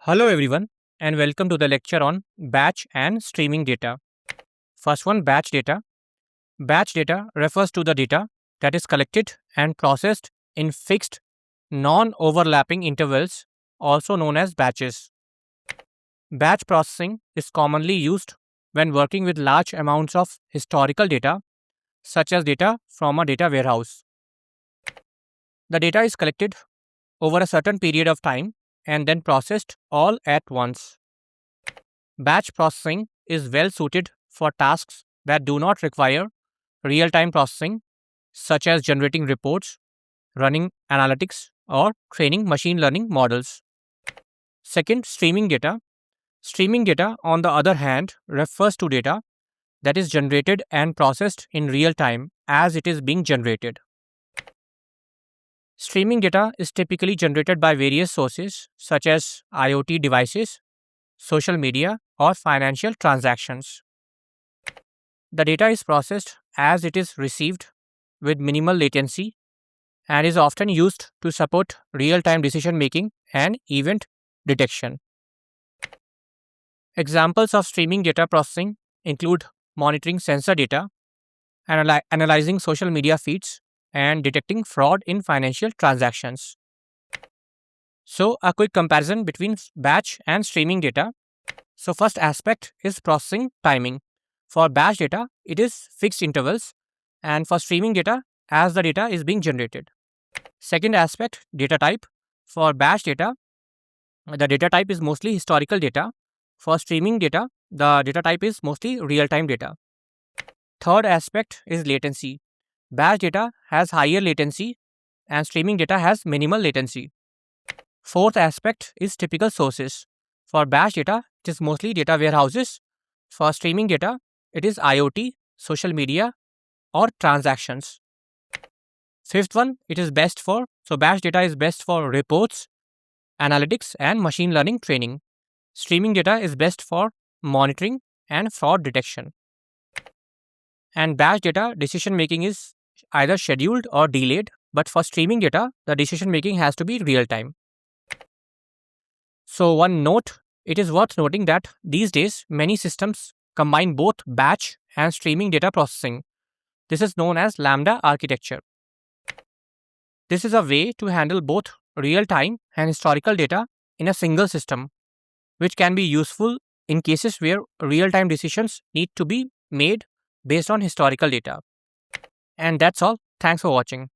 Hello everyone and welcome to the lecture on batch and streaming data. First one, batch data. Batch data refers to the data that is collected and processed in fixed non-overlapping intervals, also known as batches. Batch processing is commonly used when working with large amounts of historical data such as data from a data warehouse. The data is collected over a certain period of time and then processed all at once. Batch processing is well suited for tasks that do not require real time processing, such as generating reports, running analytics, or training machine learning models. Second, streaming data. Streaming data, on the other hand, refers to data that is generated and processed in real time as it is being generated. Streaming data is typically generated by various sources such as IoT devices, social media, or financial transactions. The data is processed as it is received with minimal latency and is often used to support real time decision making and event detection. Examples of streaming data processing include monitoring sensor data, analyzing social media feeds, and detecting fraud in financial transactions. So, a quick comparison between batch and streaming data. So, first aspect is processing timing. For batch data, it is fixed intervals, and for streaming data, as the data is being generated. Second aspect, data type. For batch data, the data type is mostly historical data. For streaming data, the data type is mostly real time data. Third aspect is latency. Batch data has higher latency, and streaming data has minimal latency. Fourth aspect is typical sources. For batch data, it is mostly data warehouses. For streaming data, it is IoT, social media, or transactions. Fifth one, it is best for, so batch data is best for reports, analytics, and machine learning training. Streaming data is best for monitoring and fraud detection. And batch data decision making is either scheduled or delayed, but for streaming data, the decision making has to be real time. So, one note, it is worth noting that these days many systems combine both batch and streaming data processing. This is known as Lambda architecture. This is a way to handle both real time and historical data in a single system, which can be useful in cases where real time decisions need to be made based on historical data. And that's all. Thanks for watching.